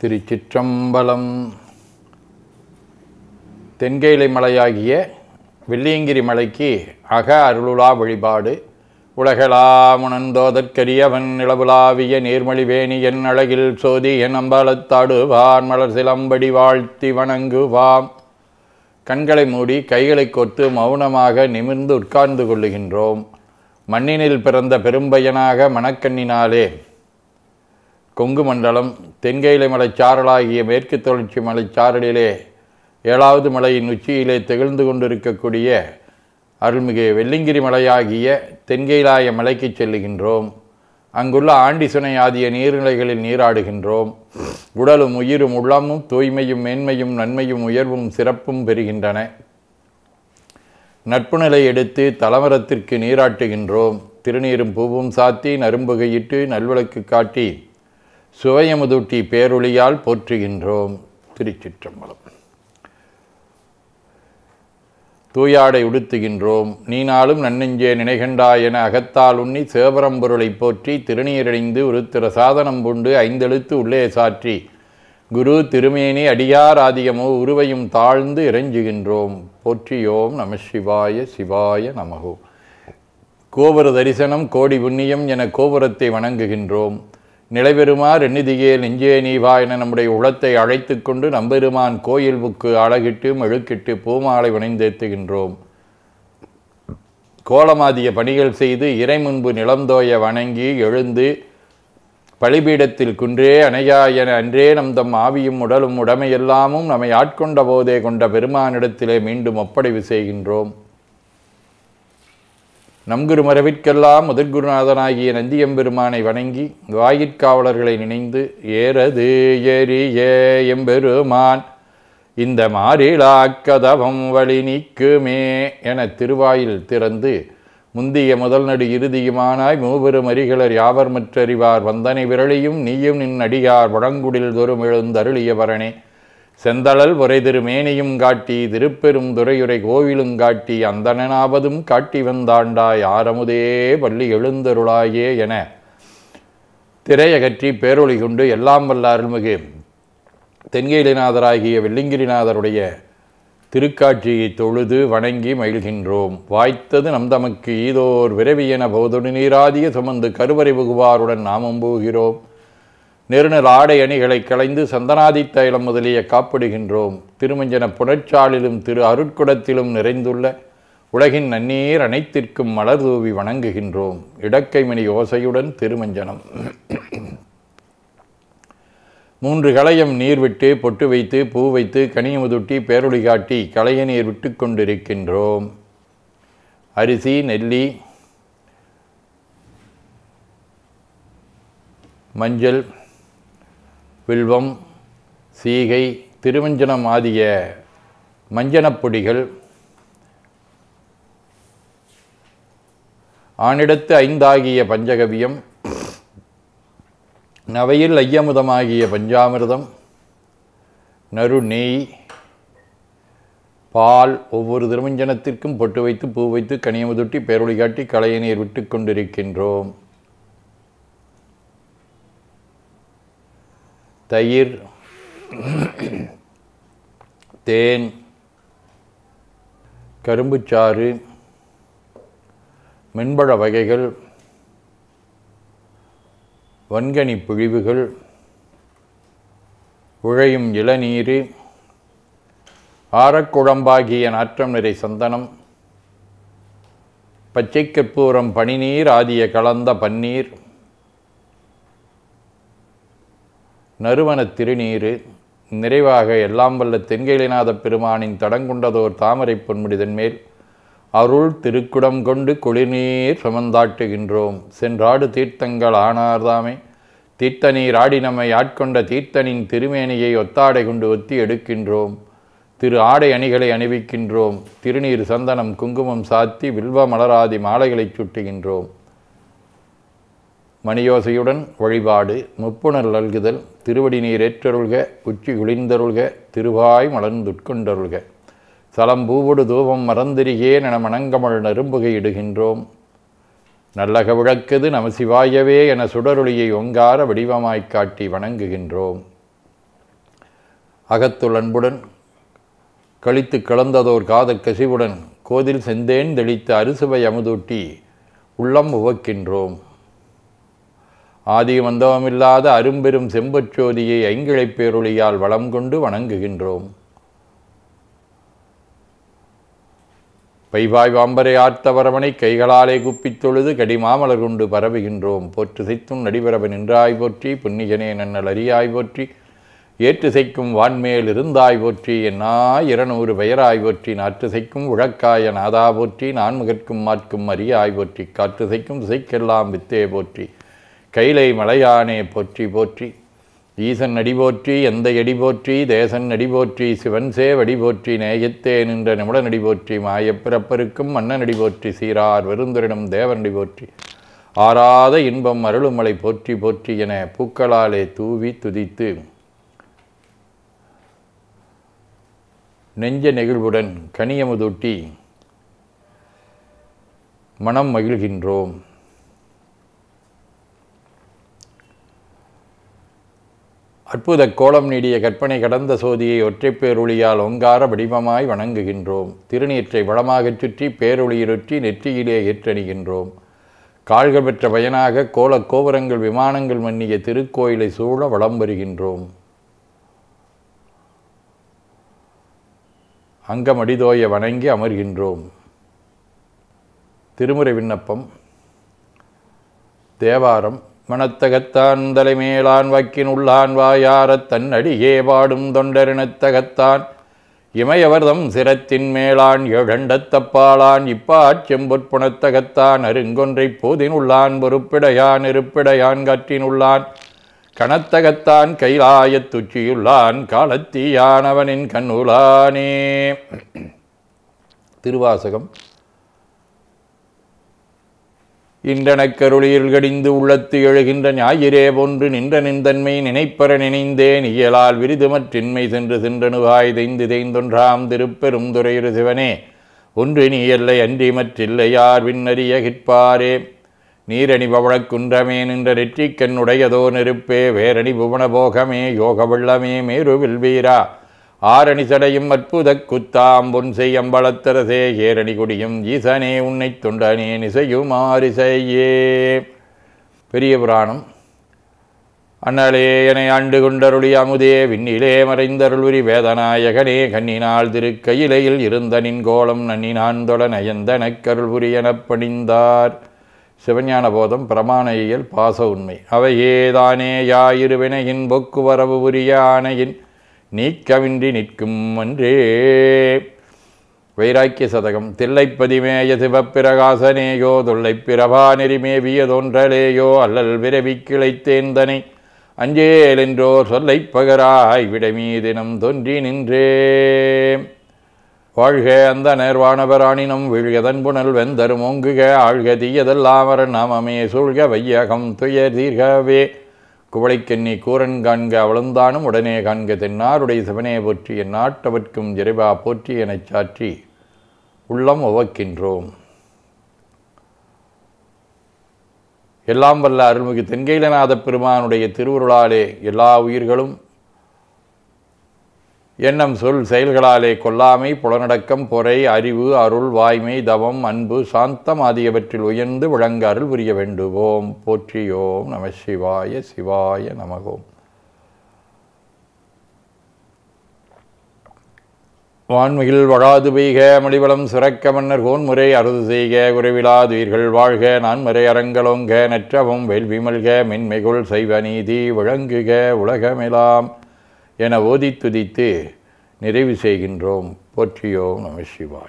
திருச்சிற்றம்பலம். தென்கேலை மலையாகிய வெள்ளியங்கிரி மலைக்கு அக அருளுலா வழிபாடு. உலகளாமுணந்தோதற்கரியவன் நிலவுலாவிய நீர்மொழிவேணி என் அழகில் சோதி என் அம்பலத்தாடுவான் மலர் சிலம்படி வாழ்த்தி வணங்குவாம். கண்களை மூடி கைகளை கோர்த்து மௌனமாக நிமிர்ந்து உட்கார்ந்து கொள்ளுகின்றோம். மண்ணினில் பிறந்த பெரும்பயனாக மணக்கண்ணினாலே கொங்கு மண்டலம் தென்கேலை மலைச்சாரலாகிய மேற்கு தொடர்ச்சி மலைச்சாரலிலே 7வது மலையின் உச்சியிலே திகழ்ந்து கொண்டிருக்கக்கூடிய அருள்மிகு வெள்ளிங்கிரி மலையாகிய தென்கேலாய மலைக்கு செல்லுகின்றோம். அங்குள்ள ஆண்டிசுனை ஆதிய நீர்நிலைகளில் நீராடுகின்றோம். உடலும் உயிரும் உள்ளமும் தூய்மையும் மேன்மையும் நன்மையும் உயர்வும் சிறப்பும் பெறுகின்றன. நட்பு நிலை எடுத்து தலமரத்திற்கு நீராட்டுகின்றோம். திருநீரும் பூவும் சாத்தி நரும்புகையிட்டு நல்விளக்கு காட்டி சுவையமுதூட்டி பேரொளியால் போற்றுகின்றோம். திருச்சிற்றம்பலம். தூயாடை உடுத்துகின்றோம். நீனாலும் நன்னெஞ்சே நினைகண்டாய் என அகத்தால் உண்ணி சேவரம்பொருளை போற்றி திருநீரணிந்து உருத்திர சாதனம் பூண்டு 5 எழுத்து உள்ளே சாற்றி குரு திருமேனி அடியார் ஆதியமோ உருவையும் தாழ்ந்து இறைஞ்சுகின்றோம். போற்றியோம் நம சிவாய சிவாய நமகோ. கோபுர தரிசனம் கோடி புண்ணியம் என கோபுரத்தை வணங்குகின்றோம். நிலைபெறுமார் எண்ணிதியே நெஞ்சே நீவா என நம்முடைய உளத்தை அழைத்து கொண்டு நம்பெருமான் கோயில் புக்கு அழகிட்டு மெழுக்கிட்டு பூமாலை வணைந்தேத்துகின்றோம். கோலமாதிய பணிகள் செய்து இறை முன்பு நிலந்தோய வணங்கி எழுந்து பலிபீடத்தில் குன்றே அணையா என அன்றே நம் ஆவியும் உடலும் உடமையெல்லாமும் நம்மை ஆட்கொண்ட போதே கொண்ட பெருமானிடத்திலே மீண்டும் ஒப்படைவு செய்கின்றோம். நம்குரு மரபிற்கெல்லாம் முதற்குருநாதனாகிய நந்தியம்பெருமானை வணங்கி வாயிற்காவலர்களை நினைந்து ஏறது எரிய எம்பெருமான் இந்த மாறிலாக்கதவம் வழி நீக்குமே என திருவாயில் திறந்து முந்திய முதல் நடு இறுதியுமானாய் மூவெரும் அரிகளர் யாவர் மற்றறிவார் வந்தனை விரலியும் நீயும் நின் அடியார் வடங்குடில் தோறும் எழுந்தருளியவரனே செந்தளல் உரை திருமேனியும் காட்டி திருப்பெரும் துறையுரை கோவிலும் காட்டி அந்தனாவதும் காட்டி வந்தாண்டாய் ஆரமுதே பள்ளி எழுந்தருளாயே என திரையகற்றி பேரொளி கொண்டு எல்லாம் வல்ல அருள்மிகு தென்கேலிநாதராகிய வெள்ளிங்கிரிநாதருடைய திருக்காட்சியை தொழுது வணங்கி மகிழ்கின்றோம். வாய்த்தது நம் தமக்கு ஈதோர் விரைவியென போதொடு நீராதிய சுமந்து கருவறை புகுவாருடன் நாமும் போகிறோம். நெருநல் ஆடை அணிகளை களைந்து சந்தனாதி தைலம் முதலிய காப்பிடுகின்றோம். திருமஞ்சன புணர்ச்சாலிலும் திரு அருட்குடத்திலும் நிறைந்துள்ள உலகின் நன்னீர் அனைத்திற்கும் மலர் தூவி வணங்குகின்றோம். இடக்கைமணி ஓசையுடன் திருமஞ்சனம் 3 களையம் நீர் விட்டு பொட்டு வைத்து பூ வைத்து கனியமுதுட்டி பேரொளி காட்டி களைய நீர் விட்டு கொண்டிருக்கின்றோம். அரிசி நெல்லி மஞ்சள் வில்வம் சீகை திருமஞ்சனம் ஆதிய மஞ்சனப்பொடிகள் ஆனிடத்து 5 ஆகிய பஞ்சகவியம் நவையில் ஐயமுதமாகிய பஞ்சாமிர்தம் நறு நெய் பால் ஒவ்வொரு திருமஞ்சனத்திற்கும் பொட்டு வைத்து பூ வைத்து கனியமுதுட்டி பேரொளி காட்டி களைய நீர் விட்டு கொண்டிருக்கின்றோம். தயிர் தேன் கரும்புச்சாறு மென்பழ வகைகள் வன்கனி பிழிவுகள் உழையும் இளநீர் ஆரக்குழம்பாகிய நாற்றம் நிறை சந்தனம் பச்சை கற்பூரம் பனிநீர் ஆதிய கலந்த பன்னீர் நறுவன திருநீர் நிறைவாக எல்லாம் வல்ல தென்கேலிநாத பெருமானின் தடங்குண்டதோர் தாமரை பொன்முடிதன் மேல் அருள் திருக்குடம் கொண்டு குளிர்நீர் சுமந்தாட்டுகின்றோம். சென்றாடு தீர்த்தங்கள் ஆனார்தாமே தீர்த்த நீர் ஆடி நம்மை ஆட்கொண்ட தீர்த்தனின் திருமேனியை ஒத்தாடை கொண்டு ஒத்தி எடுக்கின்றோம். திரு ஆடை அணிகளை அணிவிக்கின்றோம். திருநீர் சந்தனம் குங்குமம் சாத்தி வில்வ மலராதி மாலைகளை சுட்டுகின்றோம். மணியோசையுடன் வழிபாடு. முப்புணர் நல்குதல். திருவடி நீர் ஏற்றருள்க உச்சி குளிர்ந்தருள்க திருவாய் மலர்ந்துட்கொண்டருள்க சலம்பூவோடு தூபம் மறந்திரிகேன் என மணங்கமழ் நரும்புகை இடுகின்றோம். நல்லக விளக்குது நமசிவாயவே என சுடரொளியை ஒங்கார வடிவமாய்க் காட்டி வணங்குகின்றோம். அகத்துள் அன்புடன் கழித்து கலந்ததோர் காதற் கசிவுடன் கோதில் செந்தேன் தெளித்த அறுசுவை அமுதூட்டி உள்ளம் உவக்கின்றோம். ஆதி வந்தவமில்லாத அரும்பெரும் செம்பொற்சோதியை ஐங்கிழைப் பேரொளியால் வளம் கொண்டு வணங்குகின்றோம். பைவாய் வாம்பரை ஆர்த்தவரவனை கைகளாலே குப்பித் தொழுது கடிமாமலர் கொண்டு பரவுகின்றோம். போற்று செய்த்தும் நடிபரவ நின்றாய் போற்றி, புன்னிகனே நன்னல் அறியாய் போற்றி, ஏற்று செய்க்கும் வான்மேல் இருந்தாய் போற்றி, என்னாய் 200 பெயராய் போற்றி, நாற்று செய்க்கும் உழக்காய நாதா போற்றி, நான்முகற்கும் மாற்கும் அறியாய் போற்றி, காற்று செய்க்கும் திசைக்கெல்லாம் வித்தே போற்றி, கைலை மலையானே போற்றி போற்றி. ஈசன் அடி போற்றி, எந்த எடி போற்றி, தேசன் அடி போற்றி, சிவன் சேவடி போற்றி, நேயத்தே நின்ற நிமிடன் அடி போற்றி, மாயப்பிறப்பருக்கும் மன்னன் அடி போற்றி, சீரார் வெறுந்துரிடம் தேவன் அடி போற்றி, ஆறாத இன்பம் அருளுமலை போற்றி போற்றி என பூக்களாலே தூவி துதித்து நெஞ்ச நெகிழ்வுடன் கனியமுதூட்டி மனம் மகிழ்கின்றோம். அற்புத கோலம் நீடிய கற்பனை கடந்த சோதியை ஒற்றைப் பேரொளியால் ஓங்கார வடிவமாய் வணங்குகின்றோம். திருநீற்றை வளமாகச் சுற்றி பேரொளியிருற்றி நெற்றியிலே ஏற்றணிகின்றோம். கால்கள் பெற்ற பயனாக கோலக் கோபுரங்கள் விமானங்கள் மன்னிய திருக்கோயிலை சூழ வலம் வருகின்றோம். அங்கமடிதோய வணங்கி அமர்கின்றோம். திருமுறை விண்ணப்பம். தேவாரம். மனத்தகத்தான் தலைமேலான் வாக்கின் உள்ளான் வாயாரத் தன்னடியே பாடும் தொண்டரினத்தகத்தான் இமையவர்தம் சிரத்தின் மேலான் ஏழண்டத்தப்பாலான் இப்பாற் செம்பொற்புணத்தகத்தான் அருங்கொன்றை போதினுள்ளான் பொறுப்பிடையான் இருப்பிடையான் காற்றினுள்ளான் கணத்தகத்தான் கைலாயத் துச்சியுள்ளான் காலத்தீயானவனின் கண்ணுலானே. திருவாசகம். இன்றனக்கருளியில் கடிந்து உள்ளத்து எழுகின்ற ஞாயிறே போன்று நின்ற நின்றன்மை நினைப்பற நினைந்தேன் இயலால் விரிதுமற்றின்மை சென்று சென்றணுவாய் தெய்ந்து தேய்ந்தொன்றாம் திருப்பெரும் துறையிரு சிவனே ஒன்று நீ எல்லை அன்றி மற்றில்லை யார் விண்ணறிய கிற்பாரே. நீரணி பவழக்குன்றமே நின்ற நெற்றிக்கண்ணுடையதோ நெருப்பே வேரணி புவன போகமே யோக வெள்ளமே மேருவில் வீரா ஆரணி சடையும் அற்புத குத்தாம் பொன் செய்யம்பளத்தரசே ஏரணி கொடியும் ஈசனே உன்னை தொண்டனே நிசையுமாரிசையே. பெரிய புராணம். அண்ணலே என ஆண்டு கொண்டருளி அமுதே விண்ணிலே மறைந்தருள்வரி வேதநாயகனே கண்ணினால் திருக்கையிலையில் இருந்த நின் கோலம் நன்னினான் தொட நயந்தனக் கருள் புரியனப் பணிந்தார். சிவஞான போதம். பிரமாண இயல். பாச உண்மை. அவையேதானே யாயிருவினையின் பொக்குவரவு புரிய ஆணையின் நீக்கமின்றி நிற்கும் அன்றே. வைராக்கிய சதகம். தில்லைப்பதிமேய சிவப்பிரகாசனேயோ தொல்லைப் பிரபா நெறிமேவிய தோன்றலேயோ அல்லல் விரவி கிளைத்தேந்தனை அஞ்சேலென்றோர் சொல்லைப் பகராய் விடமீதினம் தோன்றி நின்றே. வாழ்க அந்த நேர்வானவராணினம் வீழ்கதன் புனல் வெந்தரும் ஓங்குக ஆழ்க தீயதெல்லாமரன் நாமமே சூழ்க வையகம் துயர் தீர்கவே. குவளைக்கண்ணி கூரன் காண்க அவளுந்தானும் உடனே காண்க தென்னாருடைய சிவனே போற்றி எந்நாட்டவர்க்கும் இறைவா போற்றி எனச் சாற்றி உள்ளம் உவக்கின்றோம். எல்லாம் வல்ல அருள்மிகு தென்கைலநாத பெருமானுடைய திருவுருளாலே எல்லா உயிர்களும் எண்ணம் சொல் செயல்களாலே கொல்லாமை புலனடக்கம் பொறை அறிவு அருள் வாய்மை தவம் அன்பு சாந்தம் ஆகியவற்றில் உயர்ந்து விளங்க அருள் புரிய வேண்டுவோம். போற்றியோம் நம சிவாய. சிவாய நமகோம். வான்மிகில் வழாது பெய்க மலிவளம் சுரக்க மன்னர் கோன்முறை அறுது செய்க குறைவிலாதுயிர்கள் வாழ்க நான்மறை அரங்கலோங்க நற்றவும் வேள்வி மல்க மென்மைகுள் செய்வ நீதி விளங்குக உலகமெலாம் என ஓதி துதித்து நிறைவு செய்கின்றோம். போற்றியோம் நம சிவாய்.